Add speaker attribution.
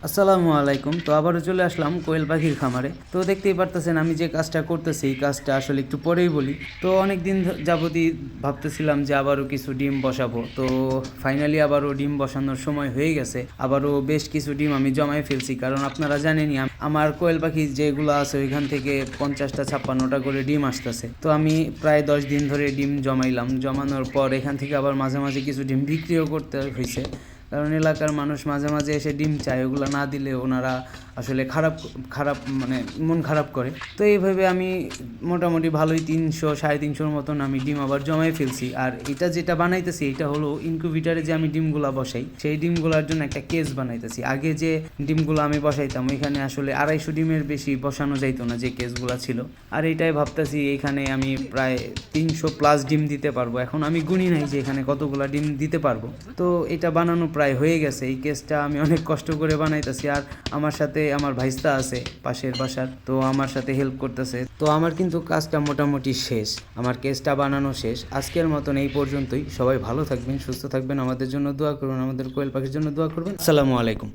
Speaker 1: আসসালামু আলাইকুম। তো আবারও চলে আসলাম কোয়েল পাখির খামারে। তো দেখতেই পারতেছেন আমি যে কাজটা করতেছি এই কাজটা আসলে একটু পরেই বলি। তো অনেক দিন যাবতই ভাবতেছিলাম যে আবারও কিছু ডিম বসাবো। তো ফাইনালি আবারও ডিম বসানোর সময় হয়ে গেছে। আবারও বেশ কিছু ডিম আমি জমায় ফেলছি, কারণ আপনারা জানেনই আমার কোয়েল পাখি যেগুলো আছে ওইখান থেকে 50টা 56টা করে ডিম আসতেছে। তো আমি প্রায় 10 দিন ধরে ডিম জমাইলাম। জমানোর পর এখান থেকে আবার মাঝে মাঝে কিছু ডিম বিক্রিও করতে হয়েছে, কারণ এলাকার মানুষ মাঝে মাঝে এসে ডিম চায়, ওগুলো না দিলে ওনারা আসলে খারাপ খারাপ মানে মন খারাপ করে। তো এইভাবে আমি মোটামুটি ভালোই 300 350-র মতন আমি ডিম আবার জমাই ফেলছি। আর এটা যেটা বানাইতেছি এটা হলো ইনকিউবেটারে যে আমি ডিমগুলা বসাই সেই ডিমগুলোর জন্য একটা কেস বানাইতেছি। আগে যে ডিমগুলো আমি বসাইতাম ওইখানে আসলে 250 ডিমের বেশি বসানো যাইতো না যে কেসগুলো ছিল। আর এইটাই ভাবতেছি এখানে আমি প্রায় 300+ ডিম দিতে পারবো। এখন আমি গুনি নাই যে এখানে কতগুলা ডিম দিতে পারবো। তো এটা বানানো প্রায় হয়ে গেছে। এই কেসটা আমি অনেক কষ্ট করে বানাইতেছি, আর আমার সাথে আমার ভাইস্তা আছে পাশের বাসার, তো আমার সাথে হেল্প করতেছে। তো আমার কিন্তু কাজটা মোটামুটি শেষ, আমার কেসটা বানানো শেষ। আজকের মতন এই পর্যন্তই। সবাই ভালো থাকবেন, সুস্থ থাকবেন, আমাদের জন্য দোয়া করবেন, আমাদের কোয়েল পাখির জন্য দোয়া করবেন। আসসালামু আলাইকুম।